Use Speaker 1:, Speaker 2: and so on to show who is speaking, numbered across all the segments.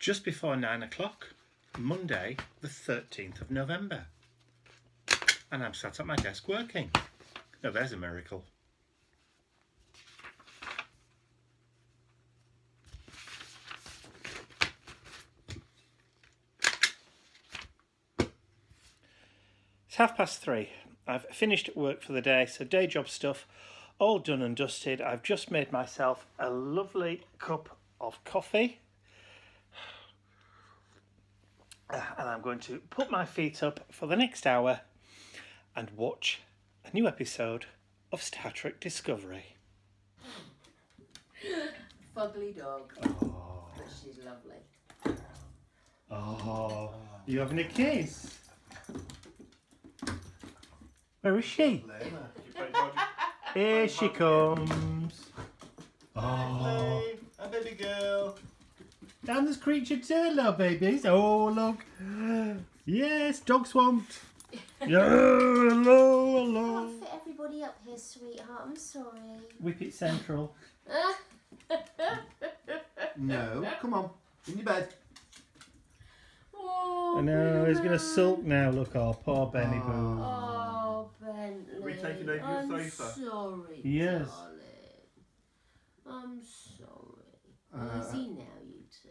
Speaker 1: just before 9 o'clock, Monday the 13th of November. And I'm sat at my desk working. Now there's a miracle. It's 3:30. I've finished work for the day, so day job stuff all done and dusted. I've just made myself a lovely cup of coffee. And I'm going to put my feet up for the next hour and watch a new episode of Star Trek Discovery.
Speaker 2: Fugly dog.
Speaker 1: Oh.
Speaker 2: But she's lovely.
Speaker 1: Oh, you having a kiss? Where is she? Here she comes. Oh,
Speaker 3: a baby girl.
Speaker 1: And there's creature too, little babies. Oh, look. Yes, dog swamped. Yeah, hello,
Speaker 2: I
Speaker 1: hello.
Speaker 2: can't fit everybody up here, sweetheart. I'm sorry.
Speaker 1: Whippet Central.
Speaker 3: No, come on, in your bed.
Speaker 2: Oh,
Speaker 1: I know, he's going to
Speaker 2: Benny.
Speaker 1: sulk now. Look, oh, poor Benny Boo.
Speaker 2: Oh, Bentley.
Speaker 3: We're taking over your
Speaker 2: I'm
Speaker 3: sofa.
Speaker 2: sorry,
Speaker 1: Yes.
Speaker 2: darling. I'm sorry. Easy now, you two.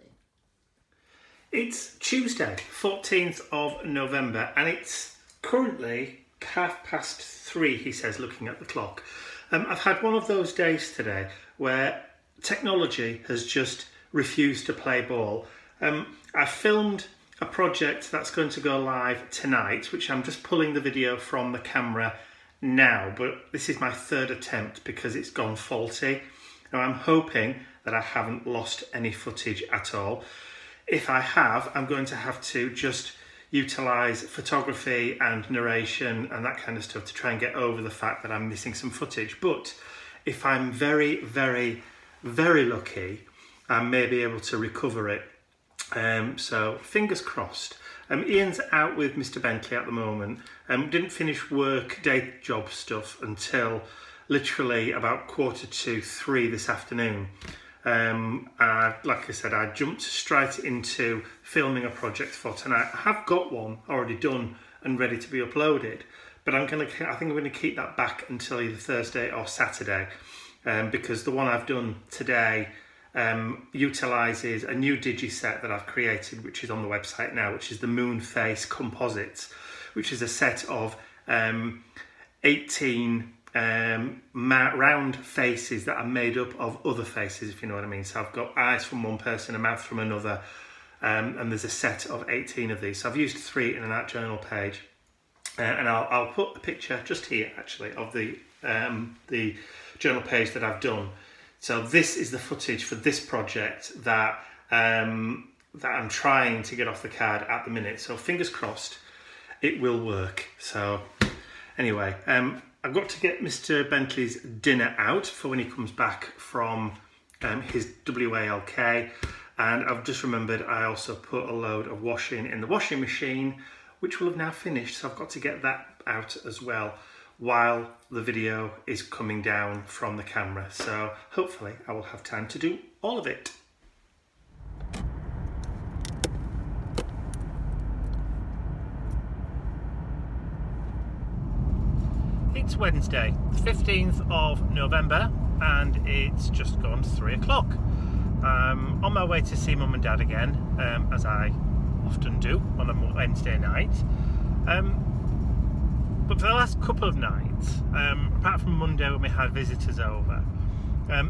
Speaker 1: It's Tuesday, 14th of November, and it's currently 3:30, he says, looking at the clock. I've had one of those days today where technology has just refused to play ball. I filmed a project that's going to go live tonight, which I'm just pulling the video from the camera now, but this is my third attempt because it's gone faulty. Now I'm hoping that I haven't lost any footage at all. If I have, I'm going to have to just utilise photography and narration and that kind of stuff to try and get over the fact that I'm missing some footage. But if I'm very, very, very lucky, I may be able to recover it. So fingers crossed. Ian's out with Mr. Bentley at the moment. Didn't finish work, day job stuff until literally about 2:45 this afternoon. Like I said, I jumped straight into filming a project for tonight. I have got one already done and ready to be uploaded, but I think I'm going to keep that back until either Thursday or Saturday, because the one I've done today utilises a new digiset that I've created, which is on the website now, which is the Moon Face Composites, which is a set of 18 round faces that are made up of other faces, if you know what I mean. So I've got eyes from one person, a mouth from another, and there's a set of 18 of these. So I've used 3 in an art journal page, and I'll put a picture just here actually of the journal page that I've done. So this is the footage for this project that I'm trying to get off the card at the minute. So fingers crossed it will work. So anyway, I've got to get Mr. Bentley's dinner out for when he comes back from his WALK, and I've just remembered I also put a load of washing in the washing machine, which will have now finished, so I've got to get that out as well while the video is coming down from the camera. So hopefully I will have time to do all of it. It's Wednesday, 15th of November, and it's just gone 3 o'clock. I'm on my way to see Mum and Dad again, as I often do on a Wednesday night. But for the last couple of nights, apart from Monday when we had visitors over,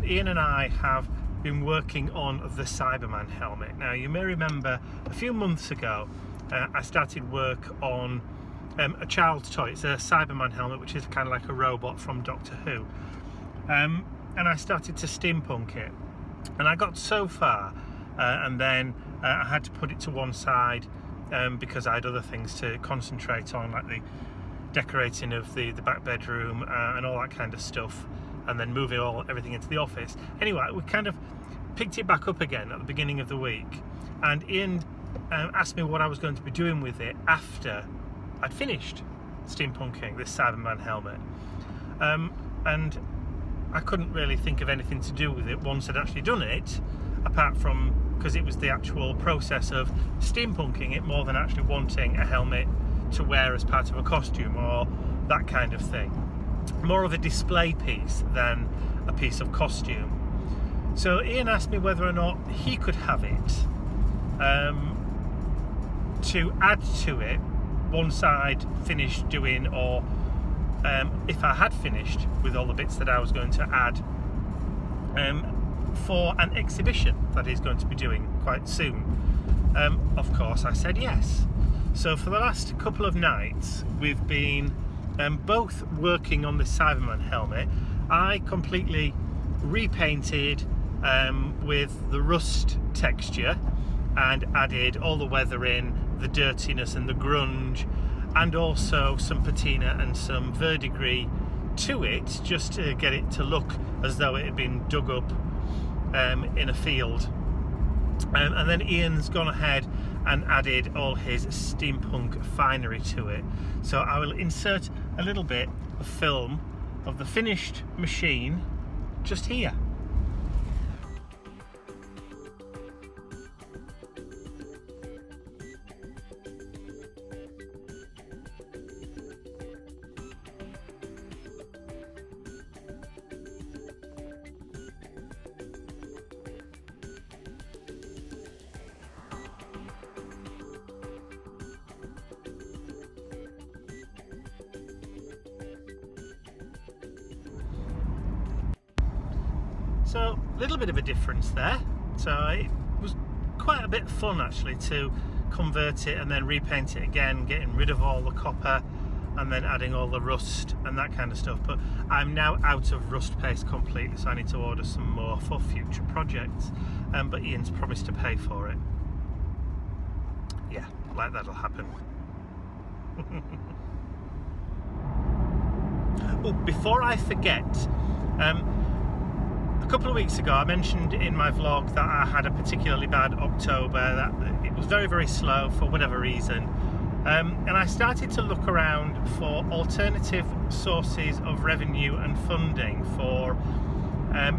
Speaker 1: Ian and I have been working on the Cyberman helmet. Now, you may remember a few months ago, I started work on a child's toy. It's a Cyberman helmet, which is kind of like a robot from Doctor Who. And I started to steampunk it. And I got so far, and then I had to put it to one side because I had other things to concentrate on, like the decorating of the back bedroom and all that kind of stuff, and then moving everything into the office. Anyway, we kind of picked it back up again at the beginning of the week, and Ian asked me what I was going to be doing with it after I'd finished steampunking this Cyberman helmet, and I couldn't really think of anything to do with it once I'd actually done it, apart from because it was the actual process of steampunking it more than actually wanting a helmet to wear as part of a costume or that kind of thing. More of a display piece than a piece of costume. So Ian asked me whether or not he could have it to add to it once I'd finished doing, or if I had finished with all the bits that I was going to add for an exhibition that he's going to be doing quite soon. Of course I said yes. So for the last couple of nights we've been both working on this Cyberman helmet. I completely repainted with the rust texture and added all the weathering, the dirtiness and the grunge, and also some patina and some verdigris to it, just to get it to look as though it had been dug up in a field. And then Ian's gone ahead and added all his steampunk finery to it. So I will insert a little bit of film of the finished machine just here. So a little bit of a difference there. So it was quite a bit of fun actually to convert it and then repaint it again, getting rid of all the copper and then adding all the rust and that kind of stuff. But I'm now out of rust paste completely, so I need to order some more for future projects. But Ian's promised to pay for it. Yeah, like that'll happen. Oh, before I forget, a couple of weeks ago I mentioned in my vlog that I had a particularly bad October, that it was very, very slow for whatever reason. And I started to look around for alternative sources of revenue and funding for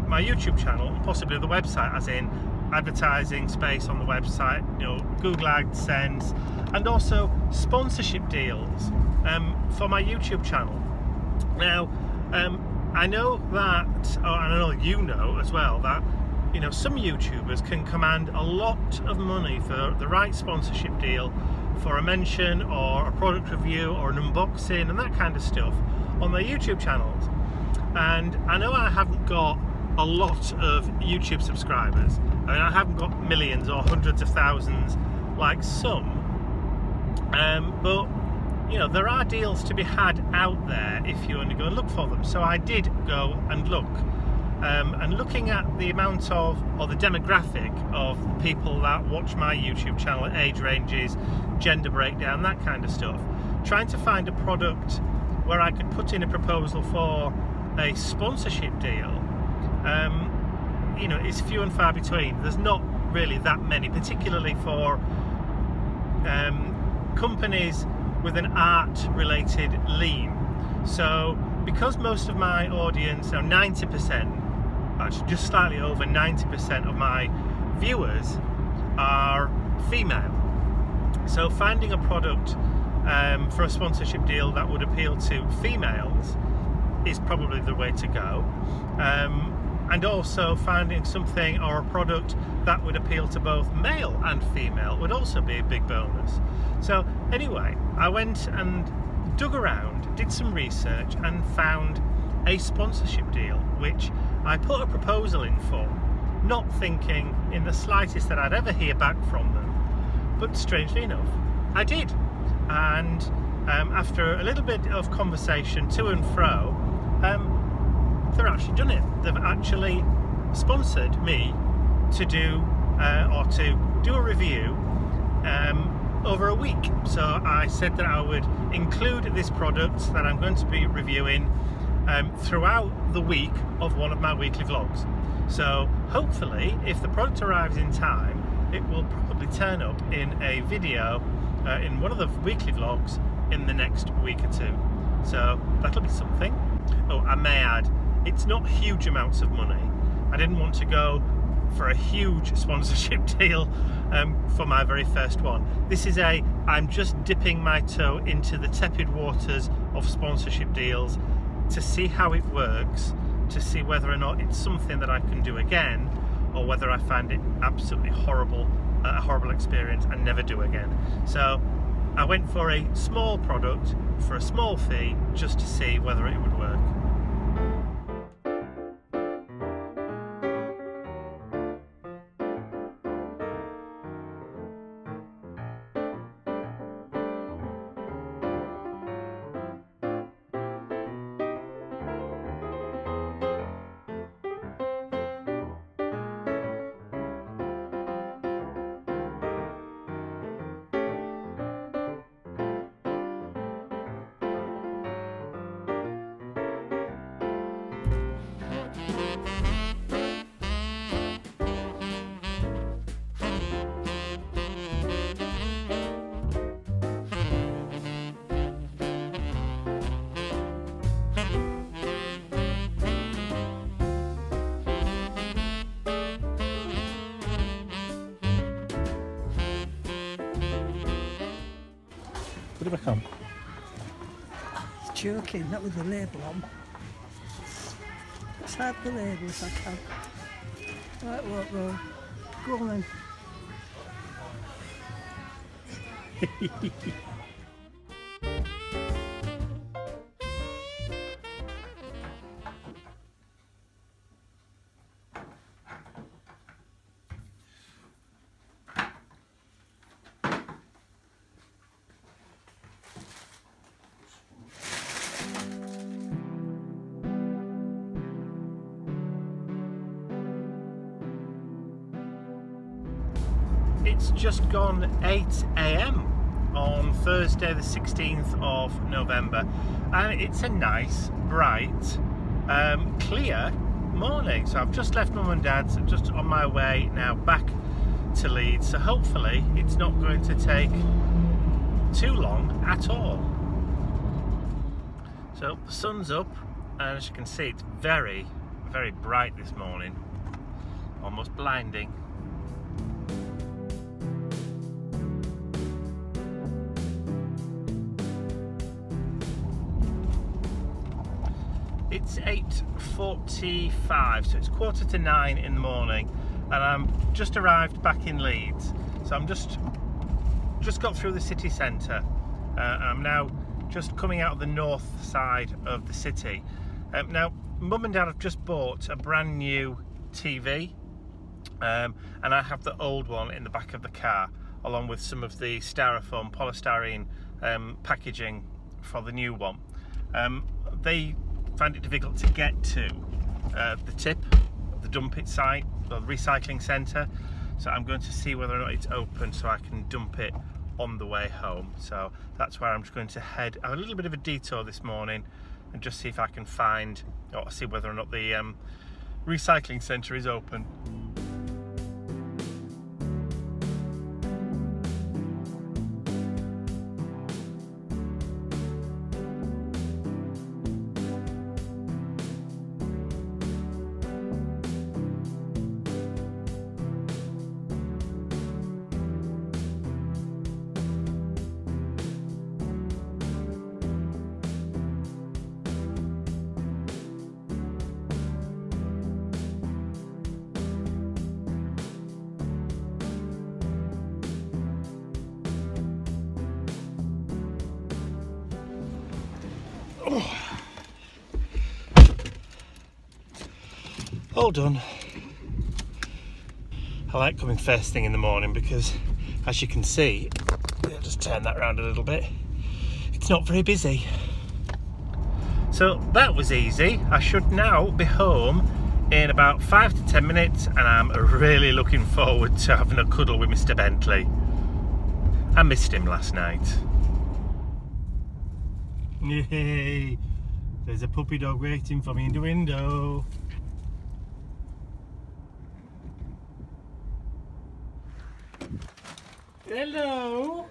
Speaker 1: my YouTube channel, and possibly the website, as in advertising space on the website, you know, Google AdSense, and also sponsorship deals for my YouTube channel. Now, I know that, and I know you know as well, that, you know, some YouTubers can command a lot of money for the right sponsorship deal, for a mention or a product review or an unboxing and that kind of stuff on their YouTube channels. And I know I haven't got a lot of YouTube subscribers. I mean, I haven't got millions or hundreds of thousands like some, but you know, there are deals to be had out there if you only go and look for them. So I did go and look, and looking at the amount of, or the demographic of people that watch my YouTube channel, age ranges, gender breakdown, that kind of stuff, trying to find a product where I could put in a proposal for a sponsorship deal, you know, it's few and far between. There's not really that many, particularly for companies with an art related lean. So because most of my audience, now 90%, actually just slightly over 90% of my viewers are female, so finding a product for a sponsorship deal that would appeal to females is probably the way to go, and also finding something or a product that would appeal to both male and female would also be a big bonus. So anyway, I went and dug around, did some research and found a sponsorship deal, which I put a proposal in for, not thinking in the slightest that I'd ever hear back from them, but strangely enough I did. And after a little bit of conversation to and fro, they've actually done it. They've actually sponsored me to do a review over a week. So I said that I would include this product that I'm going to be reviewing throughout the week of one of my weekly vlogs. So hopefully, if the product arrives in time, it will probably turn up in a video in one of the weekly vlogs in the next week or two. So that'll be something. Oh, I may add, it's not huge amounts of money. I didn't want to go for a huge sponsorship deal for my very first one. This is I'm just dipping my toe into the tepid waters of sponsorship deals to see how it works, to see whether or not it's something that I can do again, or whether I find it absolutely horrible, a horrible experience and never do again. So I went for a small product for a small fee just to see whether it would work. Put it back on.
Speaker 4: It's joking, not with the label on. Let's hide the label if I can. Right, what roll? Go on then.
Speaker 1: It's just gone 8 AM on Thursday the 16th of November, and it's a nice, bright, clear morning. So I've just left Mum and Dad's, just on my way now back to Leeds, so hopefully it's not going to take too long at all. So the sun's up, and as you can see, it's very, very bright this morning, almost blinding. It's 8:45, so it's 8:45 in the morning, and I'm just arrived back in Leeds. So I'm just got through the city centre, and I'm now just coming out of the north side of the city. Now, Mum and Dad have just bought a brand new TV, and I have the old one in the back of the car, along with some of the styrofoam, polystyrene packaging for the new one. They find it difficult to get to the tip, the dump it site, or the recycling centre, so I'm going to see whether or not it's open so I can dump it on the way home. So that's where I'm just going to head. I have a little bit of a detour this morning and just see if I can find, or see whether or not the recycling centre is open. All done. I like coming first thing in the morning because, as you can see, I'll just turn that around a little bit, it's not very busy. So that was easy. I should now be home in about 5 to 10 minutes, and I'm really looking forward to having a cuddle with Mr. Bentley. I missed him last night. Yay! There's a puppy dog waiting for me in the window. Hello.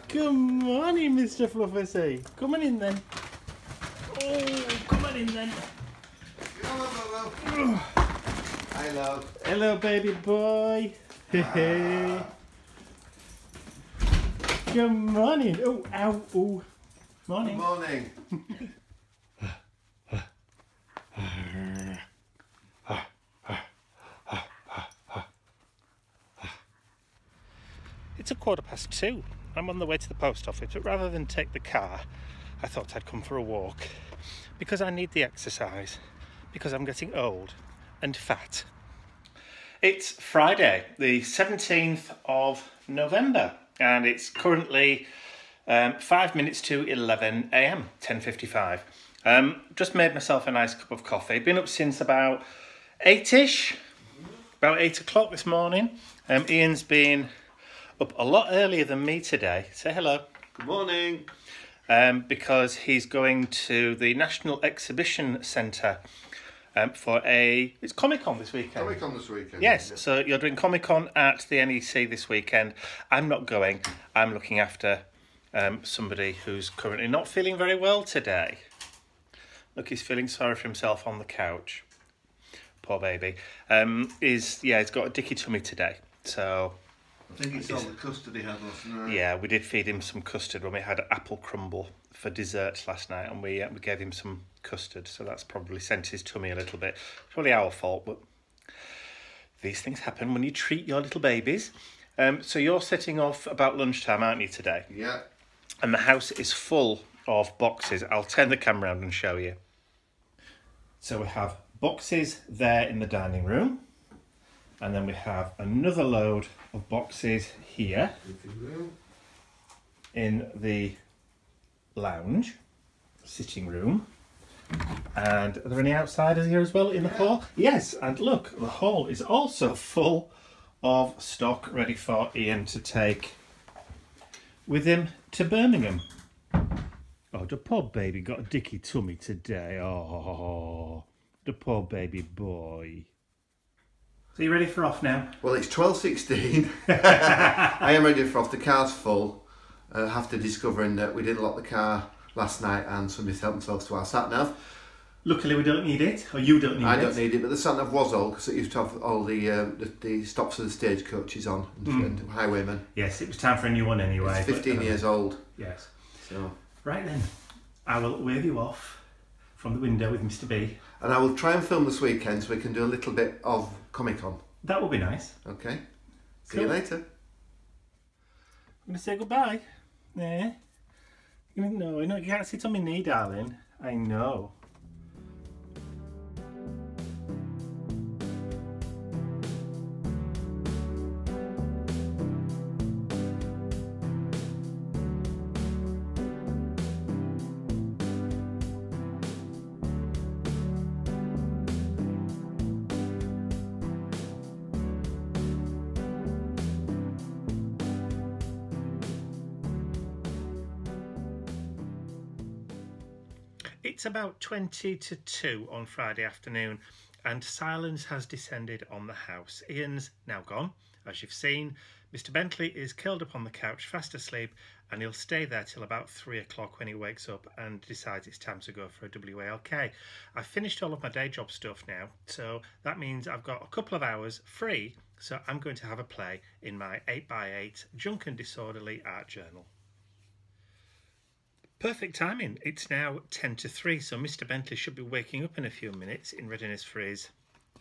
Speaker 1: Good morning, Mr. Fluffy. Come on in then. Oh, come on in then.
Speaker 3: Hi, love.
Speaker 1: Hello, baby boy. Good morning. Oh, ow, oh. Morning.
Speaker 3: Good morning.
Speaker 1: It's 2:15. I'm on the way to the post office, but rather than take the car, I thought I'd come for a walk because I need the exercise, because I'm getting old and fat. It's Friday, the 17th of November, and it's currently 5 minutes to 11 a.m, 10:55. Just made myself a nice cup of coffee. Been up since about 8ish, about 8 o'clock this morning. Ian's been up a lot earlier than me today. Say hello.
Speaker 3: Good morning.
Speaker 1: Because he's going to the National Exhibition Centre for it's Comic-Con this weekend.
Speaker 3: Comic-Con this weekend.
Speaker 1: Yes, so you're doing Comic-Con at the NEC this weekend. I'm not going. I'm looking after somebody who's currently not feeling very well today. Look, he's feeling sorry for himself on the couch. Poor baby. He's got a dicky tummy today. So
Speaker 3: I think it's all the custard he had last night.
Speaker 1: yeah, we did feed him some custard when we had apple crumble for dessert last night, and we gave him some custard, so that's probably sent his tummy a little bit. It's probably our fault, but these things happen when you treat your little babies. So you're setting off about lunchtime, aren't you, today?
Speaker 3: Yeah.
Speaker 1: And the house is full of boxes. I'll turn the camera around and show you. So we have boxes there in the dining room, and then we have another load of boxes here in the lounge, sitting room. And are there any outsiders here as well in the hall? Yes, and look, the hall is also full of stock ready for Ian to take with him to Birmingham. Oh, the poor baby got a dicky tummy today. Oh, the poor baby boy. So you ready for off now?
Speaker 3: Well, it's 12:16. I am ready for off. The car's full. After discovering that we didn't lock the car last night and somebody's helped themselves to our sat-nav.
Speaker 1: Luckily we don't need it, or you don't need it.
Speaker 3: I don't need it, but the sat-nav was old because it used to have all the stops of the stagecoaches on and highwaymen.
Speaker 1: Yes, it was time for a new one anyway.
Speaker 3: It's 15 years old.
Speaker 1: Yes.
Speaker 3: So.
Speaker 1: Right then, I will wave you off from the window with Mr. B.
Speaker 3: And I will try and film this weekend so we can do a little bit of Comic-Con.
Speaker 1: That will be nice.
Speaker 3: Okay. See
Speaker 1: Cool.
Speaker 3: you later.
Speaker 1: I'm going to say goodbye. Yeah. No, you can't sit on my knee, darling. I know. It's about 20 to 2 on Friday afternoon, and silence has descended on the house. Ian's now gone, as you've seen. Mr. Bentley is curled up on the couch, fast asleep, and he'll stay there till about 3 o'clock when he wakes up and decides it's time to go for a WALK. I've finished all of my day job stuff now, so that means I've got a couple of hours free, so I'm going to have a play in my 8x8 Junk and Disorderly art journal. Perfect timing. It's now 10 to 3, so Mr. Bentley should be waking up in a few minutes in readiness for his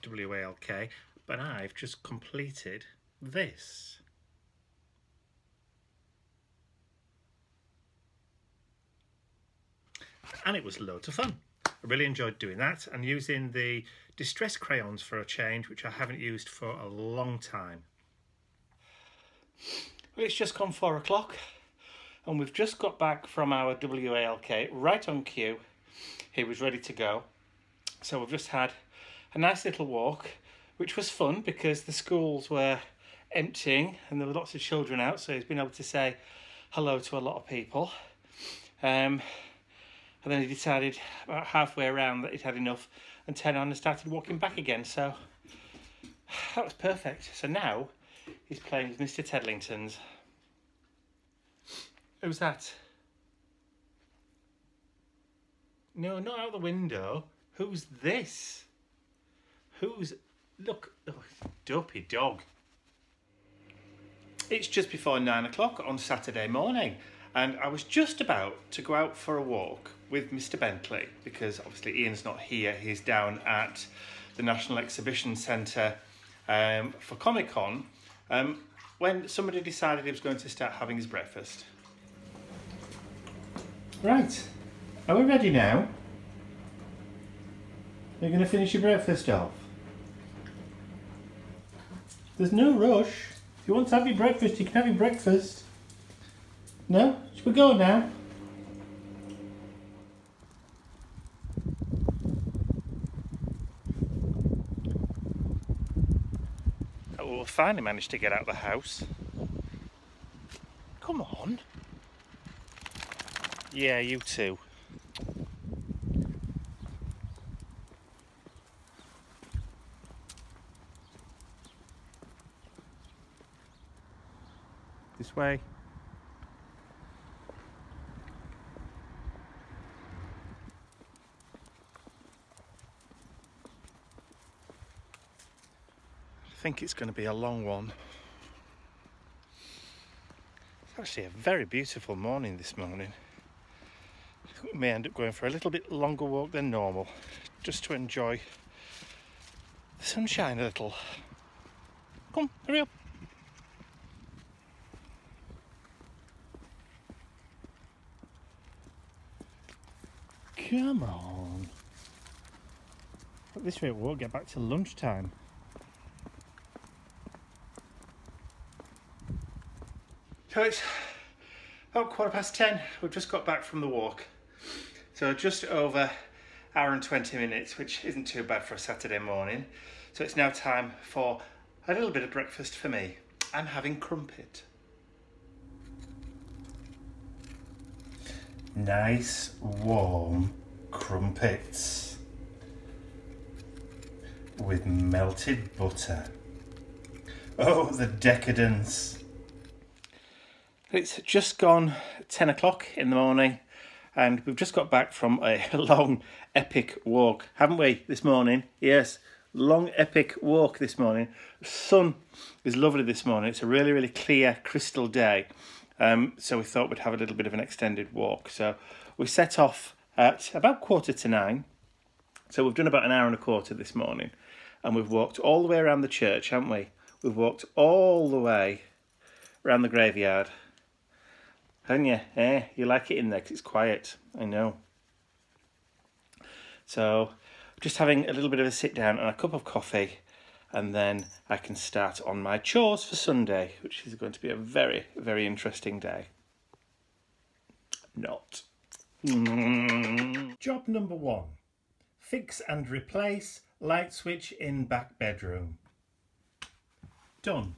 Speaker 1: WALK, but I've just completed this. And it was loads of fun. I really enjoyed doing that and using the distress crayons for a change, which I haven't used for a long time. Well, it's just gone 4 o'clock. And we've just got back from our WALK, right on cue. He was ready to go. So we've just had a nice little walk, which was fun because the schools were emptying and there were lots of children out. So he's been able to say hello to a lot of people. And then he decided about halfway around that he'd had enough and turned on and started walking back again. So that was perfect. So now he's playing with Mr. Tedlington's. Who's that? No, not out the window. Who's this? Who's Look, oh, dopey dog. It's just before 9 o'clock on Saturday morning, and I was just about to go out for a walk with Mr. Bentley, because obviously Ian's not here, he's down at the National Exhibition Centre for Comic-Con, when somebody decided he was going to start having his breakfast. Right, are we ready now? You're going to finish your breakfast off? There's no rush. If you want to have your breakfast, you can have your breakfast. No? Should we go now? Oh, well, we finally managed to get out of the house. Come on. Yeah, you too. This way. I think it's going to be a long one. It's actually a very beautiful morning this morning. I think we may end up going for a little bit longer walk than normal, just to enjoy the sunshine a little. Come, hurry up. Come on. At this rate, we won't get back till lunchtime. So it's about 10:15. We've just got back from the walk. So just over an hour and 20 minutes, which isn't too bad for a Saturday morning. So it's now time for a little bit of breakfast for me. I'm having crumpet. Nice, warm crumpets with melted butter. Oh, the decadence. It's just gone 10 o'clock in the morning and we've just got back from a long, epic walk, haven't we, this morning? Yes, long, epic walk this morning. The sun is lovely this morning. It's a really, really clear, crystal day. So we thought we'd have a little bit of an extended walk. So we set off at about 9:15. So we've done about an hour and a quarter this morning. And we've walked all the way around the church, haven't we? We've walked all the way around the graveyard. Haven't you? You like it in there because it's quiet. I know. So just having a little bit of a sit down and a cup of coffee. And then I can start on my chores for Sunday, which is going to be a very, very interesting day. Not. Job number 1. Fix and replace light switch in back bedroom. Done.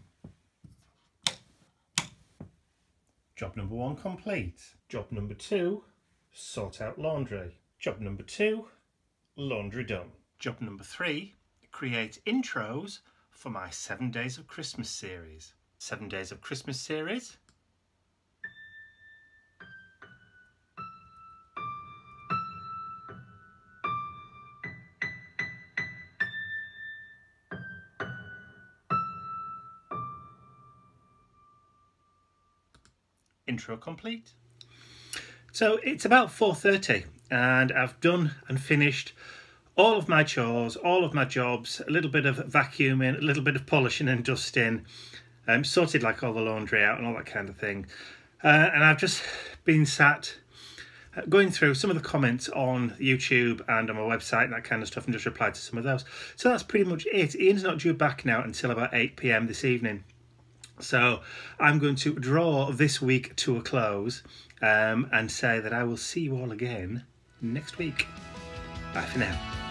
Speaker 1: Job number 1 complete. Job number 2, sort out laundry. Job number 2, laundry done. Job number 3, create intros for my 7 Days of Christmas series. 7 Days of Christmas series. Intro complete. So it's about 4:30 and I've done and finished all of my chores, all of my jobs, a little bit of vacuuming, a little bit of polishing and dusting, sorted like all the laundry out and all that kind of thing. And I've just been sat going through some of the comments on YouTube and on my website and that kind of stuff and just replied to some of those. So that's pretty much it. Ian's not due back now until about 8 PM this evening. So I'm going to draw this week to a close and say that I will see you all again next week. Bye for now.